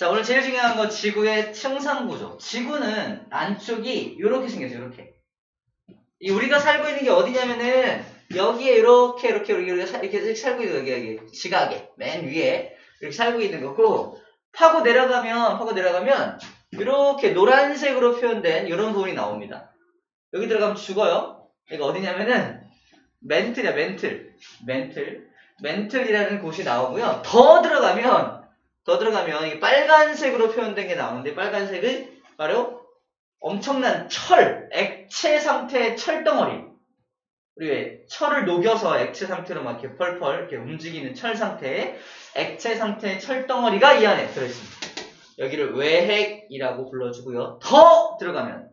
자, 오늘 제일 중요한 거 지구의 층상구조. 지구는 안쪽이 이렇게 생겼어요. 이렇게. 우리가 살고 있는 게 어디냐면은 여기에 이렇게 우리가 이렇게 살고 있는 여기 지각에 맨 위에 이렇게 살고 있는 거고 파고 내려가면 이렇게 노란색으로 표현된 이런 부분이 나옵니다. 여기 들어가면 죽어요. 이거 어디냐면은 멘틀이라는 곳이 나오고요. 더 들어가면 이게 빨간색으로 표현된 게 나오는데 빨간색은 바로 엄청난 액체 상태의 철덩어리. 우리 왜 철을 녹여서 액체 상태로 막 이렇게 펄펄 이렇게 움직이는 철 상태의 액체 상태의 철덩어리가 이 안에 들어있습니다. 여기를 외핵이라고 불러주고요. 더 들어가면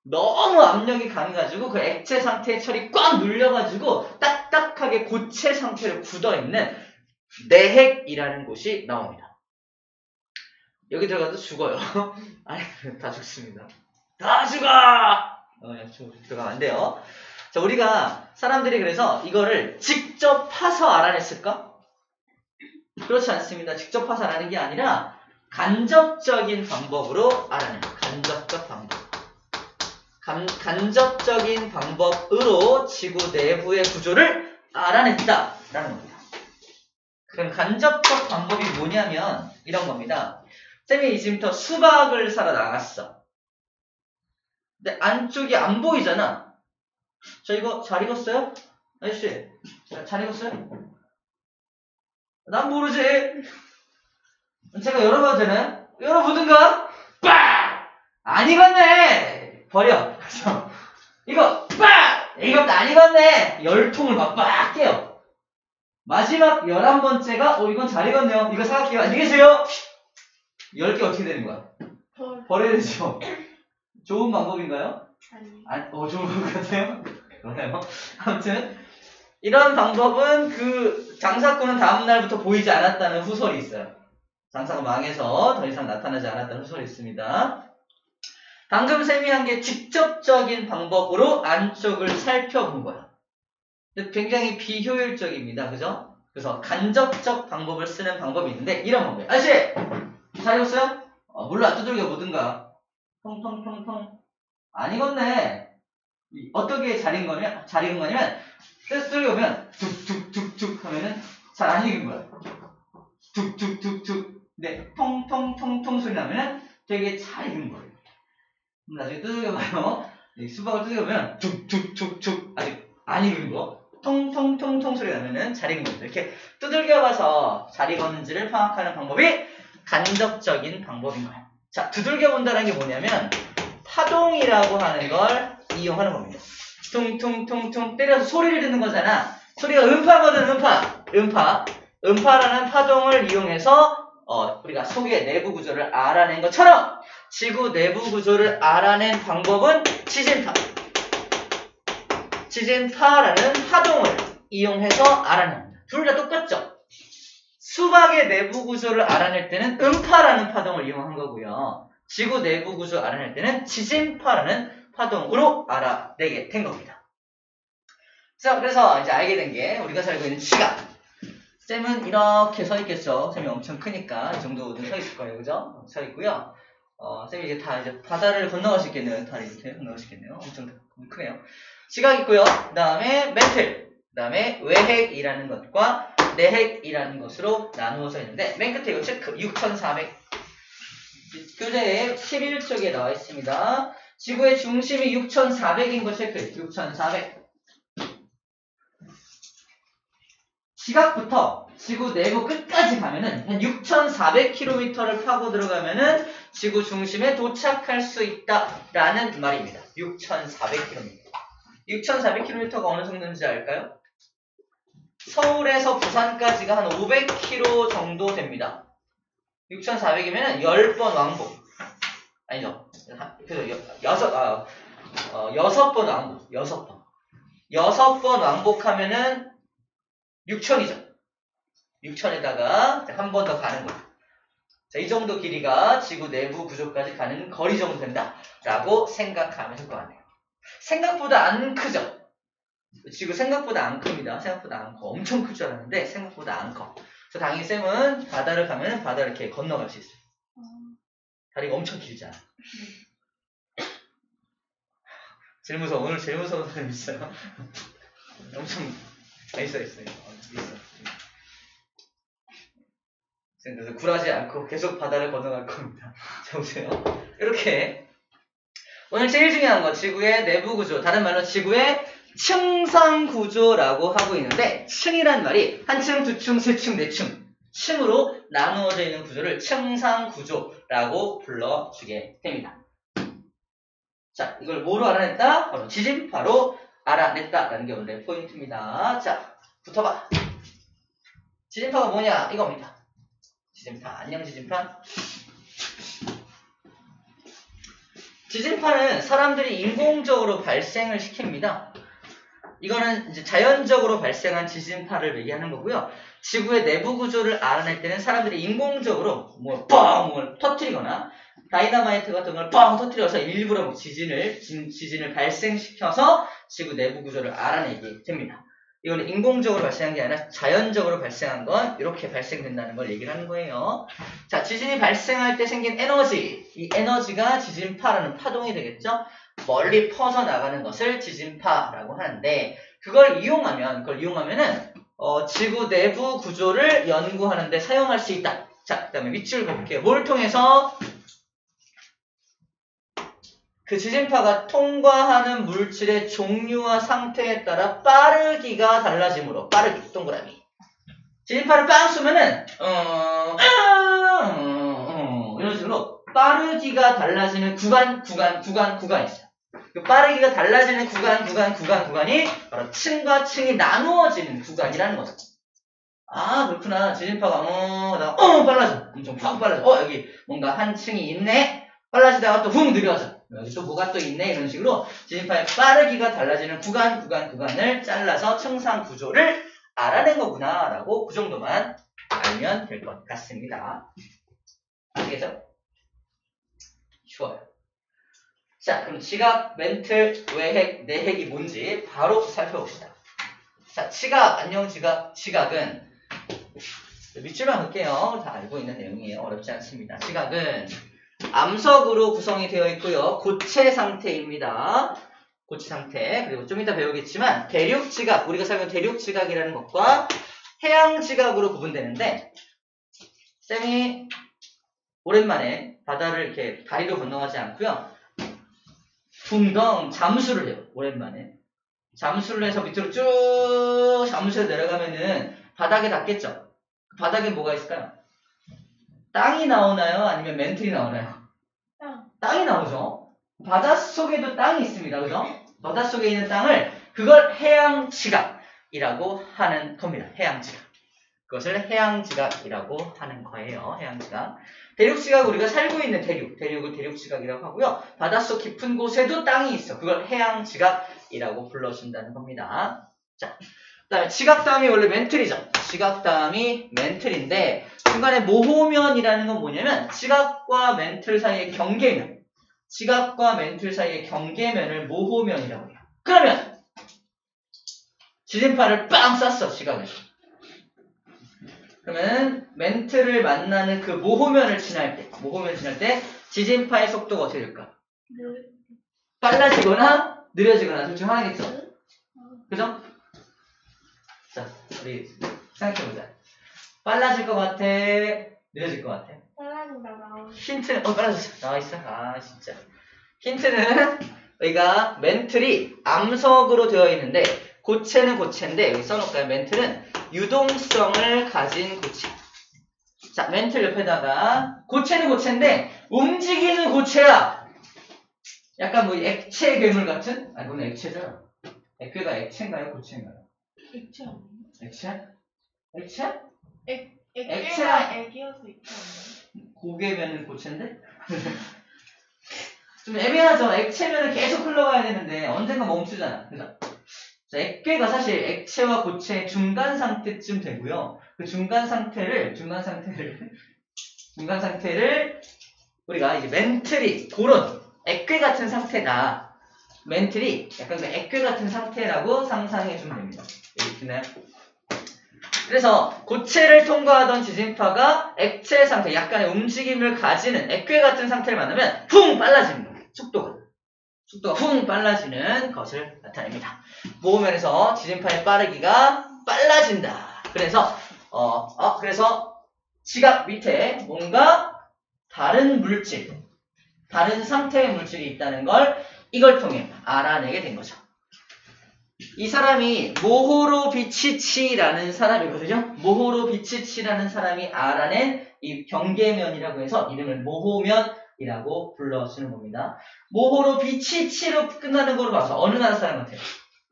너무 압력이 강해가지고 그 액체 상태의 철이 꽉 눌려가지고 딱딱하게 고체 상태로 굳어있는 내핵이라는 곳이 나옵니다. 여기 들어가도 죽어요. 아니, 다 죽습니다. 다 죽어! 들어가면 안 돼요. 자, 우리가 사람들이 그래서 이거를 직접 파서 알아냈을까? 그렇지 않습니다. 직접 파서 알아낸 게 아니라 간접적인 방법으로 알아내는 간접적 방법. 간접적인 방법으로 지구 내부의 구조를 알아냈다라는 겁니다. 그럼 간접적 방법이 뭐냐면 이런 겁니다. 쌤이 지금부터 수박을 사러 나갔어. 근데 안쪽이 안 보이잖아. 저 이거 잘 익었어요? 아저씨, 잘 익었어요? 난 모르지. 제가 열어봐도 되나요? 열어보든가? 빡! 안 익었네! 버려. 그래서 이거 빡! 이것도 안 익었네! 열통을 막 빡 깨요. 마지막 11번째가 이건 잘 익었네요. 이거 사갈게요. 안녕히 계세요. 10개 어떻게 되는 거야? 버려야 되죠. 좋은 방법인가요? 좋은 방법 같아요? 그러네요. 아무튼 이런 방법은 그 장사꾼은 다음날부터 보이지 않았다는 후설이 있어요. 장사가 망해서 더 이상 나타나지 않았다는 후설이 있습니다. 방금 쌤이 한 게 직접적인 방법으로 안쪽을 살펴본 거야. 굉장히 비효율적입니다. 그죠? 그래서 간접적 방법을 쓰는 방법이 있는데 이런 방법이에요. 아저씨! 잘 익었어요? 몰라. 두들겨 보든가. 통통통통. 안 익었네. 어떻게 잘 익은 거냐면 두들겨보면 툭툭툭툭 하면은 잘 안 익은 거야. 툭툭툭툭. 근데 통통통통 소리 나면은 되게 잘 익은 거예요. 나중에 두들겨봐요. 수박을 두들겨보면 툭툭툭툭 아직 안 익은 거. 통통통통 소리 나면은 잘 익은 겁니다. 이렇게 두들겨봐서 잘 익었는지를 파악하는 방법이 간접적인 방법인 거예요. 자, 두들겨본다는 게 뭐냐면 파동이라고 하는 걸 이용하는 겁니다. 퉁퉁퉁퉁 때려서 소리를 듣는 거잖아. 소리가 음파거든. 음파라는 파동을 이용해서 우리가 속의 내부 구조를 알아낸 것처럼 지구 내부 구조를 알아낸 방법은 지진파. 지진파라는 파동을 이용해서 알아냅니다. 둘 다 똑같죠? 수박의 내부 구조를 알아낼 때는 음파라는 파동을 이용한 거고요. 지구 내부 구조 알아낼 때는 지진파라는 파동으로 알아내게 된 겁니다. 자, 그래서 이제 알게 된 게 우리가 살고 있는 지각. 쌤은 이렇게 서 있겠죠. 쌤이 엄청 크니까 이 정도는 서 있을 거예요. 그죠? 서 있고요. 쌤이 이제 바다를 건너갈 수 있겠네요. 다리 이렇게 건너갈 수 있겠네요. 엄청 크네요. 지각 있고요. 그 다음에 멘틀. 그 다음에 외핵이라는 것과 내핵이라는 것으로 나누어서 있는데 맨 끝에 이거 체크 6400 교재의 11쪽에 나와 있습니다. 지구의 중심이 6400인 거 체크해. 6400 지각부터 지구 내부 끝까지 가면은 한 6400km를 파고 들어가면은 지구 중심에 도착할 수 있다라는 말입니다. 6400km 6400km가 어느 정도인지 알까요? 서울에서 부산까지가 한 500km 정도 됩니다. 6400이면 10번 왕복. 아니죠. 그래서 6번 왕복. 6번. 6번 왕복하면은 6000이죠. 6000에다가 한 번 더 가는 거예요. 자, 이 정도 길이가 지구 내부 구조까지 가는 거리 정도 된다라고 생각하면 될 것 같네요. 생각보다 안 크죠? 지구 생각보다 안 큽니다. 생각보다 안 커. 엄청 클 줄 알았는데 생각보다 안 커. 그래서 당연히 쌤은 바다를 가면 바다를 이렇게 건너갈 수 있어요. 다리가 엄청 길잖아. 제일 무서워. 오늘 제일 무서운 사람 있어요. 엄청 있어요. 있어. 그래서 굴하지 않고 계속 바다를 건너갈 겁니다. 자, 보세요. 이렇게 오늘 제일 중요한 거 지구의 내부 구조, 다른 말로 지구의 층상 구조라고 하고 있는데, 층이란 말이 한 층, 두 층, 세 층, 네 층, 층으로 나누어져 있는 구조를 층상 구조라고 불러주게 됩니다. 자, 이걸 뭐로 알아냈다? 바로 지진파로 알아냈다라는 게 오늘의 포인트입니다. 자, 붙어봐. 지진파가 뭐냐? 이겁니다. 지진파, 안녕 지진파. 지진파는 사람들이 인공적으로 발생을 시킵니다. 이거는 이제 자연적으로 발생한 지진파를 얘기하는 거고요. 지구의 내부 구조를 알아낼 때는 사람들이 인공적으로 뭘 터뜨리거나 다이너마이트 같은 걸 뻥 터뜨려서 일부러 지진을 발생시켜서 지구 내부 구조를 알아내게 됩니다. 이거는 인공적으로 발생한 게 아니라 자연적으로 발생한 건 이렇게 발생된다는 걸 얘기를 하는 거예요. 자, 지진이 발생할 때 생긴 에너지, 이 에너지가 지진파라는 파동이 되겠죠? 멀리 퍼져 나가는 것을 지진파라고 하는데, 그걸 이용하면은 지구 내부 구조를 연구하는데 사용할 수 있다. 자, 그 다음에 밑줄 볼게요. 뭘 통해서? 그 지진파가 통과하는 물질의 종류와 상태에 따라 빠르기가 달라지므로, 빠르기, 동그라미. 지진파를 빵 쏘면은 이런 식으로 빠르기가 달라지는 구간이 있어요. 그 빠르기가 달라지는 구간이 바로 층과 층이 나누어지는 구간이라는 거죠. 아, 그렇구나. 지진파가 빨라져. 엄청 확 빨라져. 여기 뭔가 한 층이 있네. 빨라지다가 또 훅 느려져. 여기 또 뭐가 또 있네. 이런 식으로 지진파의 빠르기가 달라지는 구간을 잘라서 층상 구조를 알아낸 거구나 라고 그 정도만 알면 될 것 같습니다. 아시겠죠? 좋아요. 자, 그럼 지각, 멘틀, 외핵, 내핵이 뭔지 바로 살펴봅시다. 자, 지각, 안녕 지각은 밑줄만 볼게요. 다 알고 있는 내용이에요. 어렵지 않습니다. 지각은 암석으로 구성이 되어 있고요. 고체 상태입니다. 고체 상태. 그리고 좀 이따 배우겠지만 대륙 지각, 우리가 사용하는 대륙 지각이라는 것과 해양 지각으로 구분되는데, 쌤이 오랜만에 바다를 이렇게 다리로 건너가지 않고요. 붕덩 잠수를 해요. 오랜만에. 잠수를 해서 밑으로 쭉 잠수해서 내려가면은 바닥에 닿겠죠? 바닥에 뭐가 있을까요? 땅이 나오나요? 아니면 멘틀이 나오나요? 땅이 나오죠. 바닷속에도 땅이 있습니다. 그죠? 바닷속에 있는 땅을, 그걸 해양지각이라고 하는 겁니다. 해양지각. 그것을 해양지각이라고 하는 거예요. 해양지각. 대륙지각, 우리가 살고 있는 대륙을 대륙지각이라고 하고요. 바닷속 깊은 곳에도 땅이 있어. 그걸 해양지각이라고 불러준다는 겁니다. 자, 그다음에 지각다음이 원래 멘틀이죠. 지각다음이 멘틀인데, 중간에 모호면이라는 건 뭐냐면 지각과 멘틀 사이의 경계면, 지각과 멘틀 사이의 경계면을 모호면이라고 해요. 그러면 지진파를 빵 쐈어, 지각을. 그러면 멘틀을 만나는 그 모호면을 지날 때 지진파의 속도가 어떻게 될까? 빨라지거나 느려지거나 둘 중 하나겠죠? 그죠? 자, 우리 생각해보자. 빨라질 것 같아? 느려질 것 같아? 빨라진다. 힌트는, 빨라졌어. 나와있어. 아, 진짜. 힌트는, 우리가 멘틀이 암석으로 되어 있는데, 고체는 고체인데, 여기 써놓을까요? 멘틀은 유동성을 가진 고체. 자, 멘틀 옆에다가, 고체는 고체인데, 움직이는 고체야! 약간 뭐, 액체 괴물 같은? 아니, 그건 액체잖아. 액괴가 액체인가요? 고체인가요? 액체 아니에요? 액체? 액체? 액체가 액이어서 액체 아니에요? 고개면은 고체인데? 좀 애매하죠? 액체면은 계속 흘러가야 되는데 언젠가 멈추잖아. 그죠? 자, 액괴가 사실 액체와 고체의 중간 상태쯤 되고요. 그 중간 상태를 우리가 이제 멘틀이 그런 액괴 같은 상태다. 멘틀이 약간 그 액괴 같은 상태라고 상상해 주면 됩니다. 여기 있나요? 그래서 고체를 통과하던 지진파가 액체 상태, 약간의 움직임을 가지는 액괴 같은 상태를 만나면 쿵 빨라지는 거예요. 속도가 쿵 빨라지는 것을 나타냅니다. 모호면에서 지진파의 빠르기가 빨라진다. 그래서 그래서 지각 밑에 뭔가 다른 물질, 다른 상태의 물질이 있다는 걸 이걸 통해 알아내게 된 거죠. 이 사람이 모호로비치치라는 사람이거든요. 모호로비치치라는 사람이 알아낸 이 경계면이라고 해서 이름을 모호면이라고 불러주는 겁니다. 모호로비치치로 끝나는 걸로 봐서 어느 나라 사람 같아요?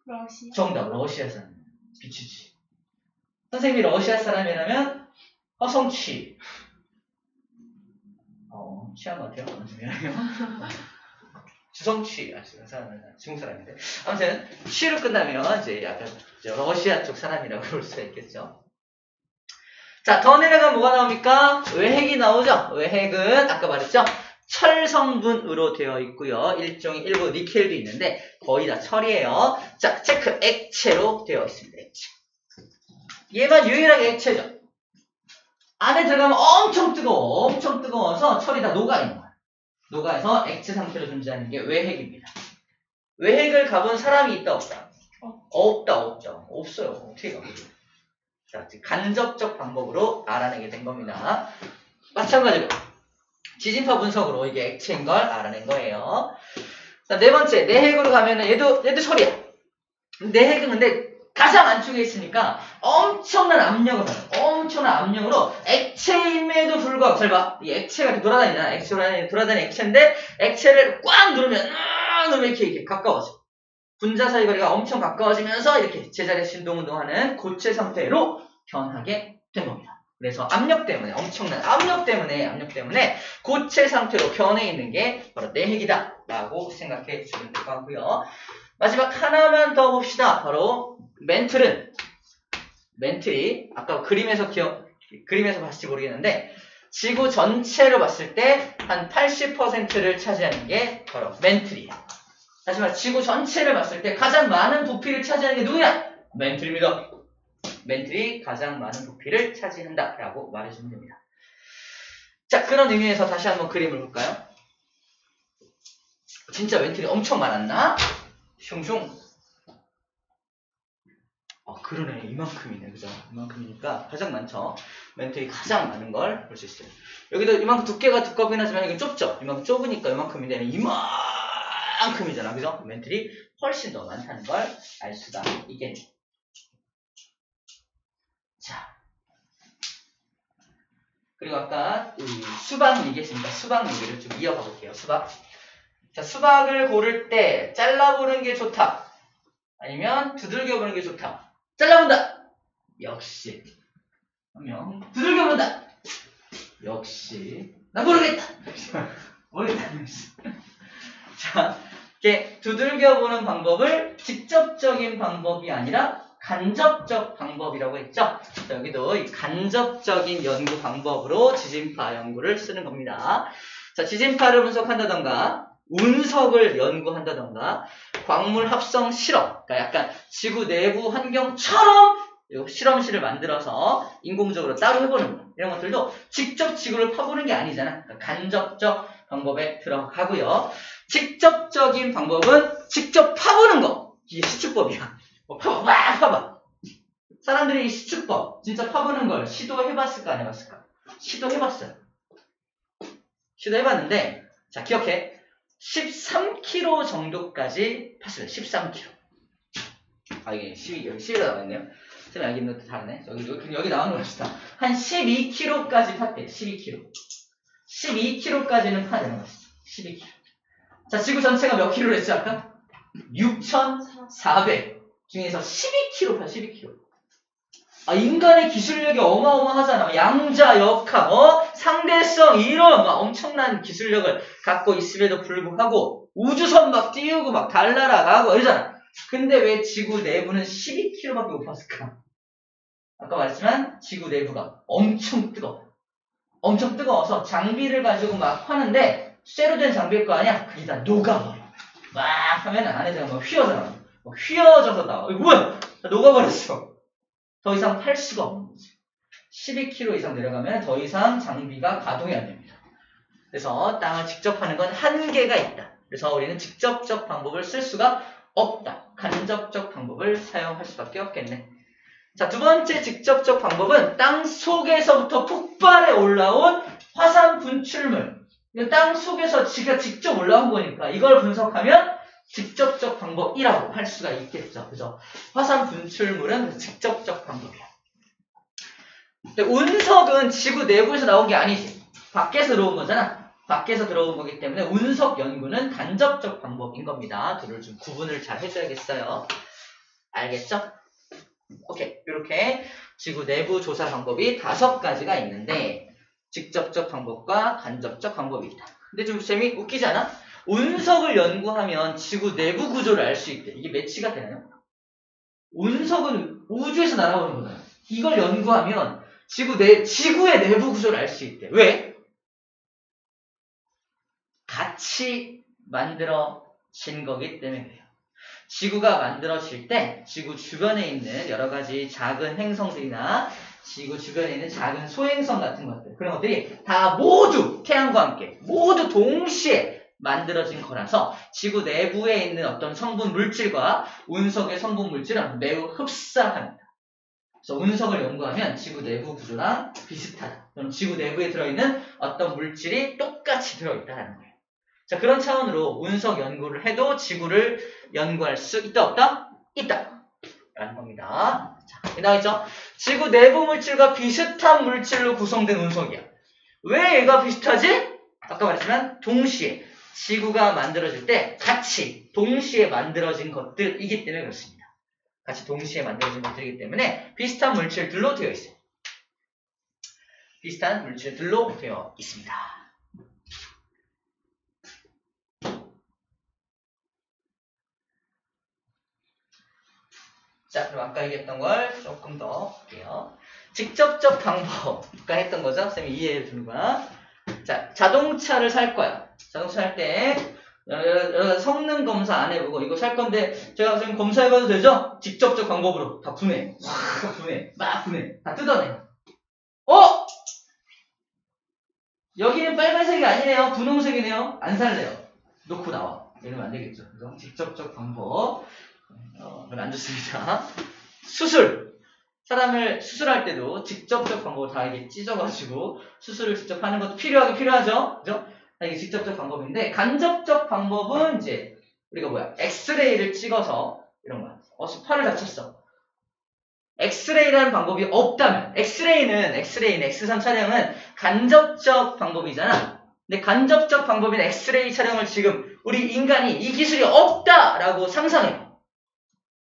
러시아. 정답, 러시아 사람. 비치치. 선생님이 러시아 사람이라면 허성취. 취한 것 같아요. 주성취. 중국 사람인데. 아무튼 취로 끝나면 이제 약간 러시아 쪽 사람이라고 볼 수가 있겠죠. 자, 더 내려가면 뭐가 나옵니까? 외핵이 나오죠. 외핵은 아까 말했죠. 철 성분으로 되어 있고요. 일종의 일부 니켈도 있는데 거의 다 철이에요. 자, 체크. 액체로 되어 있습니다. 액체. 얘만 유일하게 액체죠. 안에 들어가면 엄청 뜨거워서 철이 다 녹아있는 거야. 녹아서 액체 상태로 존재하는 게 외핵입니다. 외핵을 가본 사람이 있다 없다? 없죠. 없어요. 어떻게 가보죠? 자, 간접적 방법으로 알아내게 된 겁니다. 마찬가지로 지진파 분석으로 이게 액체인 걸 알아낸 거예요. 자, 네 번째, 내핵으로 가면은 얘도 철이야. 내핵은 근데 가장 안쪽에 있으니까 엄청난 압력을 받아요. 엄청난 압력으로 액체임에도 불구하고 잘 봐. 이 액체가 돌아다니잖아. 돌아다니는 액체인데 액체를 꽉 누르면 이렇게 가까워져. 분자 사이 거리가 엄청 가까워지면서 이렇게 제자리 신동운동하는 고체 상태로 변하게 된 겁니다. 그래서 압력 때문에 엄청난 압력 때문에 고체 상태로 변해 있는 게 바로 내핵이다 라고 생각해 주시면 될 것 같고요. 마지막 하나만 더 봅시다. 바로 멘틀이 아까 그림에서 봤을지 모르겠는데 지구 전체로 봤을 때 한 80%를 차지하는 게 바로 멘틀이에요. 다시 말해 지구 전체를 봤을 때 가장 많은 부피를 차지하는 게 누구냐? 멘틀입니다. 멘틀이 가장 많은 부피를 차지한다 라고 말해주면 됩니다. 자, 그런 의미에서 다시 한번 그림을 볼까요? 진짜 멘틀이 엄청 많았나? 슝슝. 그러네. 이만큼이네. 그죠? 이만큼이니까 가장 많죠. 멘틀이 가장 많은 걸 볼 수 있어요. 여기도 이만큼 두께가 두껍긴 하지만 이건 좁죠? 이만큼 좁으니까 이만큼인데 이만큼이잖아. 그죠? 멘틀이 훨씬 더 많다는 걸 알 수가 있겠네. 자. 그리고 아까 수박 얘기했으니까 수박 얘기를 좀 이어가 볼게요. 수박. 자, 수박을 고를 때 잘라보는 게 좋다. 아니면 두들겨보는 게 좋다. 잘라본다. 역시. 한명 두들겨본다. 역시. 나 모르겠다. 모르겠다. 자, 이렇게 두들겨보는 방법을 직접적인 방법이 아니라 간접적 방법이라고 했죠. 자, 여기도 이 간접적인 연구 방법으로 지진파 연구를 쓰는 겁니다. 자, 지진파를 분석한다던가 운석을 연구한다던가 광물 합성 실험, 그러니까 약간 지구 내부 환경처럼 실험실을 만들어서 인공적으로 따로 해보는 거, 이런 것들도 직접 지구를 파보는 게 아니잖아. 그러니까 간접적 방법에 들어가고요. 직접적인 방법은 직접 파보는 거. 이게 시추법이야. 파봐. 사람들이 이 시추법, 진짜 파보는 걸 시도해봤을까 안 해봤을까? 시도해봤어요. 시도해봤는데, 자, 기억해. 13km 정도까지 팠어요. 13km. 이게 12, 여기 12가 나와있네요. 선생님 여기 있는 것도 다르네. 여기 나오는 거 봅시다. 한 12km까지 팠대요. 12km. 12km까지는 파되는 거죠. 12km. 자, 지구 전체가 몇 킬로를 했죠, 아까? 6,400 중에서 12km 파, 12km. 인간의 기술력이 어마어마하잖아. 양자, 역학, 상대성, 이런 엄청난 기술력을 갖고 있음에도 불구하고 우주선 막 띄우고 막 달나라가고 이러잖아. 근데 왜 지구 내부는 12km밖에 못 팠을까? 아까 말했지만 지구 내부가 엄청 뜨거워. 엄청 뜨거워서 장비를 가지고 막 파는데 쇠로 된 장비일 거 아니야? 그게 다 녹아버려. 막 하면 안에서 막 휘어져 나와. 휘어져서 나와. 이거 뭐야? 다 녹아버렸어. 더 이상 팔 수가 없는 거야. 12km 이상 내려가면 더 이상 장비가 가동이 안 됩니다. 그래서 땅을 직접 하는 건 한계가 있다. 그래서 우리는 직접적 방법을 쓸 수가 없다. 간접적 방법을 사용할 수밖에 없겠네. 자, 두 번째 직접적 방법은 땅 속에서부터 폭발해 올라온 화산 분출물. 땅 속에서 지가 직접 올라온 거니까 이걸 분석하면 직접적 방법이라고 할 수가 있겠죠. 그죠? 화산 분출물은 직접적 방법이야. 근데 운석은 지구 내부에서 나온 게 아니지. 밖에서 들어온 거잖아. 밖에서 들어온 거기 때문에 운석 연구는 간접적 방법인 겁니다. 둘을 좀 구분을 잘 해줘야겠어요. 알겠죠? 오케이. 이렇게 지구 내부 조사 방법이 5가지가 있는데 직접적 방법과 간접적 방법이 있다. 근데 좀 웃기지 않아? 운석을 연구하면 지구 내부 구조를 알 수 있대. 이게 매치가 되나요? 운석은 우주에서 날아오는 거잖아. 이걸 연구하면 지구의 내부 구조를 알 수 있대. 왜? 같이 만들어진 거기 때문에 그래요. 지구가 만들어질 때 지구 주변에 있는 여러 가지 작은 행성들이나 지구 주변에 있는 작은 소행성 같은 것들, 그런 것들이 다 모두 태양과 함께 모두 동시에 만들어진 거라서 지구 내부에 있는 어떤 성분 물질과 운석의 성분 물질은 매우 흡사합니다. 그래서 운석을 연구하면 지구 내부 구조랑 비슷하다. 그럼 지구 내부에 들어있는 어떤 물질이 똑같이 들어있다는 거예요. 자, 그런 차원으로 운석 연구를 해도 지구를 연구할 수 있다 없다? 있다 라는 겁니다. 자, 나와있죠? 지구 내부 물질과 비슷한 물질로 구성된 운석이야. 왜 얘가 비슷하지? 아까 말했지만 동시에 지구가 만들어질 때 같이 동시에 만들어진 것들이기 때문에 그렇습니다. 같이 동시에 만들어진 것들이기 때문에 비슷한 물질들로 되어 있어요. 비슷한 물질들로 되어 있습니다. 자, 그럼 아까 얘기했던 걸 조금 더 볼게요. 직접적 방법. 아까 했던 거죠? 쌤이 이해해 주는 거야. 자, 자동차를 살 거야. 자동차 살 때 여러 가지 성능 검사 안 해보고 이거 살 건데 제가 지금 검사해봐도 되죠? 직접적 방법으로 다 분해. 막 분해. 다 뜯어내. 여기는 빨간색이 아니네요. 분홍색이네요. 안 살래요. 놓고 나와. 이러면 안 되겠죠. 그래서 직접적 방법. 그건 안 좋습니다. 수술. 사람을 수술할 때도 직접적 방법을 다 이게 찢어가지고 수술을 직접 하는 것도 필요하죠? 그죠? 이게 직접적 방법인데, 간접적 방법은 이제, 우리가 엑스레이를 찍어서, 이런 거야. 팔을 다쳤어. 엑스레이라는 방법이 없다면, 엑스레이는 엑스선 촬영은 간접적 방법이잖아. 근데 간접적 방법인 엑스레이 촬영을 지금 우리 인간이 이 기술이 없다라고 상상해.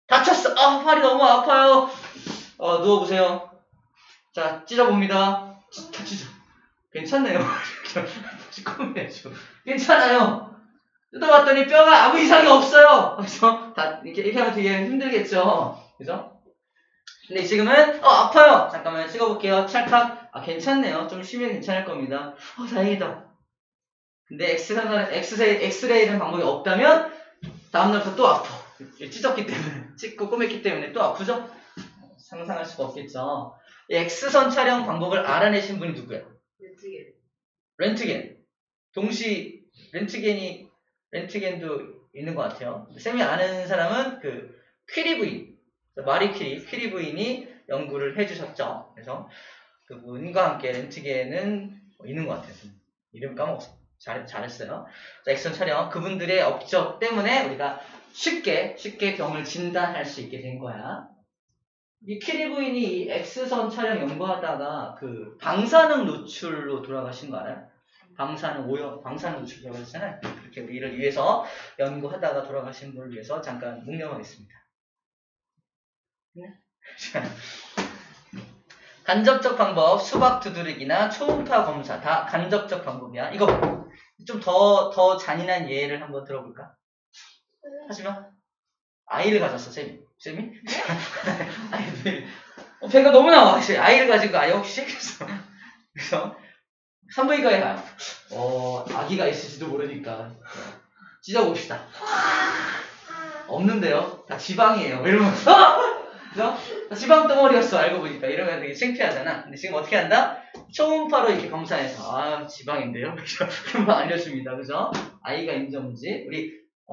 다쳤어. 팔이 너무 아파요. 누워보세요. 자, 찢어봅니다. 다 찢어. 괜찮네요. 시커매죠. 괜찮아요. 뜯어봤더니 뼈가 아무 이상이 없어요. 그래서 다 이렇게 하면 되게 힘들겠죠. 그죠? 근데 지금은 아파요. 잠깐만 찍어볼게요. 찰칵. 괜찮네요. 좀 쉬면 괜찮을 겁니다. 다행이다. 근데 엑스레이라는 방법이 없다면 다음날부터 또 아파. 찢었기 때문에, 찢고 꼬맸기 때문에 또 아프죠? 상상할 수가 없겠죠. 이 X선 촬영 방법을 알아내신 분이 누구야? 렌트겐. 렌트겐도 있는 것 같아요. 쌤이 아는 사람은 퀴리 부인, 마리 퀴리 부인이 연구를 해주셨죠. 그래서 그분과 함께 렌트겐은 있는 것 같아요. 이름 까먹었어. 잘했어요. 자, X선 촬영. 그분들의 업적 때문에 우리가 쉽게 병을 진단할 수 있게 된 거야. 이 퀴리 부인이 이 X선 촬영 연구하다가 방사능 노출로 돌아가신 거 알아요? 방사능 노출 돌아가셨잖아요. 그렇게 우리를 위해서 연구하다가 돌아가신 분을 위해서 잠깐 묵념하겠습니다. 간접적 방법, 수박 두드리기나 초음파 검사 다 간접적 방법이야. 이거 좀 더 잔인한 예를 한번 들어볼까? 하지마. 아이를 가졌어, 쌤이? 배가 너무 나와. 아이를 가지고 아이 혹시? 그래서 산부인과에 가요. 아기가 있을지도 모르니까 찢어봅시다. 없는데요? 다 지방이에요. 이러면서 그죠? 지방 덩어리였어, 알고 보니까. 이러면 되게 창피하잖아. 근데 지금 어떻게 한다? 초음파로 이렇게 검사해서, 아, 지방인데요? 금방 알려줍니다. 그죠? 아이가 인정지. 우리,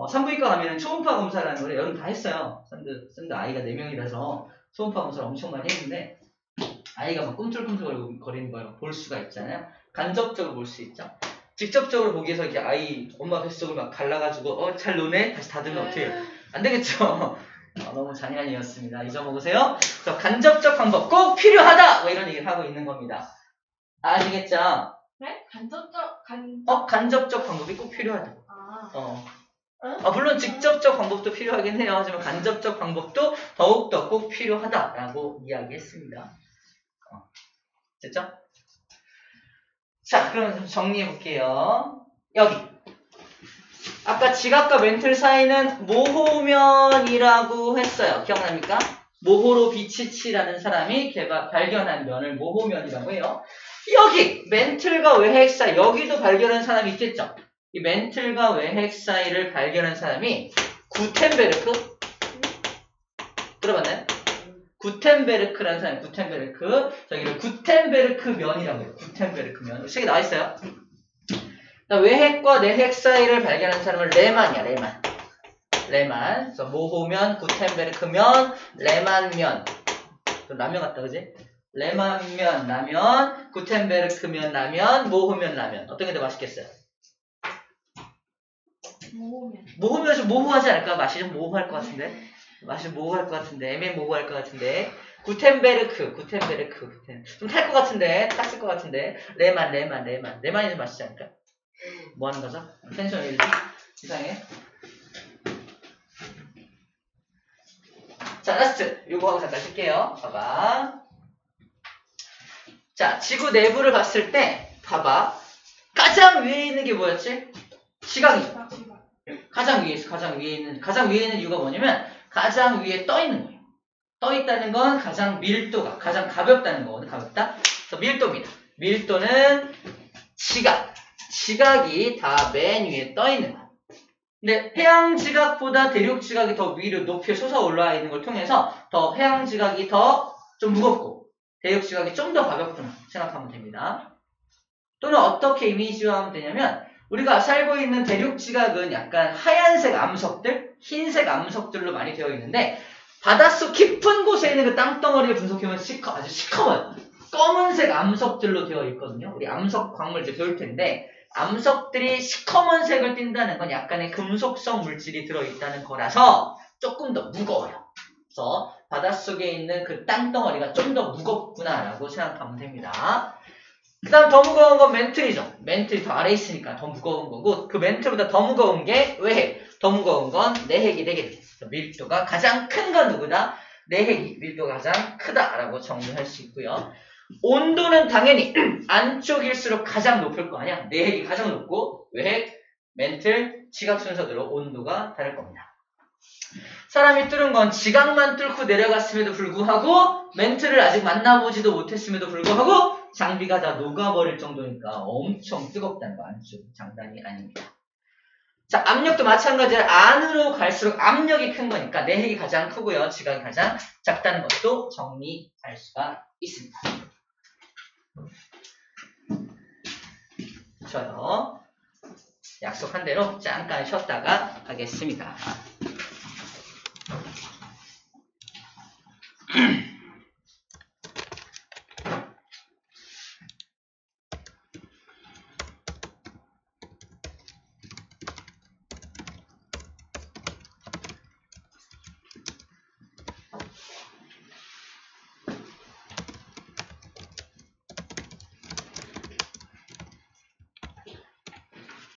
산부인과 가면은 초음파 검사라는 걸 여러분 다 했어요. 샌드 아이가 4명이라서 초음파 검사를 엄청 많이 했는데, 아이가 막 꿈틀꿈틀 거리는 걸 볼 수가 있잖아요. 간접적으로 볼 수 있죠. 직접적으로 보기 위해서 이렇게 아이 엄마 뱃속을 막 갈라가지고 잘 노네? 다시 닫으면 어떻게 해요? 안 되겠죠. 너무 잔인한이었습니다. 잊어먹으세요. 그래서 간접적 방법 꼭 필요하다! 뭐 이런 얘기를 하고 있는 겁니다. 아시겠죠? 네? 간접적 방법이 꼭 필요하다. 아. 물론 직접적 방법도 필요하긴 해요. 하지만 간접적 방법도 더욱더 꼭 필요하다라고 이야기했습니다. 됐죠? 자, 그럼 좀 정리해볼게요. 여기. 아까 지각과 멘틀 사이는 모호면이라고 했어요. 기억납니까? 모호로 비치치라는 사람이 발견한 면을 모호면이라고 해요. 여기 멘틀과 외핵 사이, 여기도 발견한 사람이 있겠죠? 이 멘틀과 외핵 사이를 발견한 사람이 구텐베르크? 들어봤나요? 구텐베르크라는 사람이 구텐베르크. 저기를 구텐베르크 면이라고 해요. 구텐베르크 면. 책에 나와 있어요. 외핵과 내핵 사이를 발견한 사람은 레만이야, 레만. 레만. 그래서 모호면, 구텐베르크면, 레만면. 좀 라면 같다, 그지? 레만면, 라면, 구텐베르크면, 라면, 모호면, 라면. 어떤 게 더 맛있겠어요? 모호면 좀 모호하지 않을까? 맛이 좀 모호할 것 같은데? 맛이 모호할 것 같은데? 애매모호할 것 같은데? 구텐베르크. 좀 탈 것 같은데? 탔을 것 같은데? 레만이 좀 맛있지 않을까? 뭐 하는 거죠? 텐션 왜 이상해? 자, 라스트. 요거 하고 잠깐 쉴게요. 봐봐. 자, 지구 내부를 봤을 때, 봐봐. 가장 위에 있는 게 뭐였지? 시각이죠. 가장 위에 있는 이유가 뭐냐면, 가장 위에 떠 있는 거예요. 떠 있다는 건 가장 밀도가, 가장 가볍다는 거거든, 가볍다. 그래서 밀도입니다. 밀도는 지각이 다 맨 위에 떠 있는 거예요. 근데 해양 지각보다 대륙 지각이 더 위로 높이 솟아 올라와 있는 걸 통해서 더 해양 지각이 더 좀 무겁고 대륙 지각이 좀 더 가볍구나 생각하면 됩니다. 또는 어떻게 이미지화하면 되냐면 우리가 살고 있는 대륙 지각은 약간 하얀색 암석들, 흰색 암석들로 많이 되어 있는데 바닷속 깊은 곳에 있는 그 땅덩어리를 분석해보면 아주 시커먼 검은색 암석들로 되어 있거든요. 우리 암석 광물 이제 배울 텐데 암석들이 시커먼 색을 띈다는 건 약간의 금속성 물질이 들어있다는 거라서 조금 더 무거워요. 그래서 바닷속에 있는 그 땅덩어리가 좀 더 무겁구나라고 생각하면 됩니다. 그 다음 더 무거운 건 멘틀이죠. 멘틀이 더 아래에 있으니까 더 무거운 거고 그 멘틀보다 더 무거운 게 외핵, 더 무거운 건 내핵이 되겠죠. 밀도가 가장 큰 건 누구다? 내핵이 밀도가 가장 크다라고 정리할 수 있고요. 온도는 당연히 안쪽일수록 가장 높을 거 아니야. 내핵이 가장 높고 외핵, 멘틀, 지각 순서대로 온도가 다를 겁니다. 사람이 뚫은 건 지각만 뚫고 내려갔음에도 불구하고 멘틀을 아직 만나보지도 못했음에도 불구하고 장비가 다 녹아버릴 정도니까 엄청 뜨겁다는 거 안쪽 장난이 아닙니다. 자, 압력도 마찬가지로 안으로 갈수록 압력이 큰 거니까 내핵이 가장 크고요. 지각이 가장 작다는 것도 정리할 수가 있습니다. 좋아요. 약속한 대로 잠깐 쉬었다가 가겠습니다.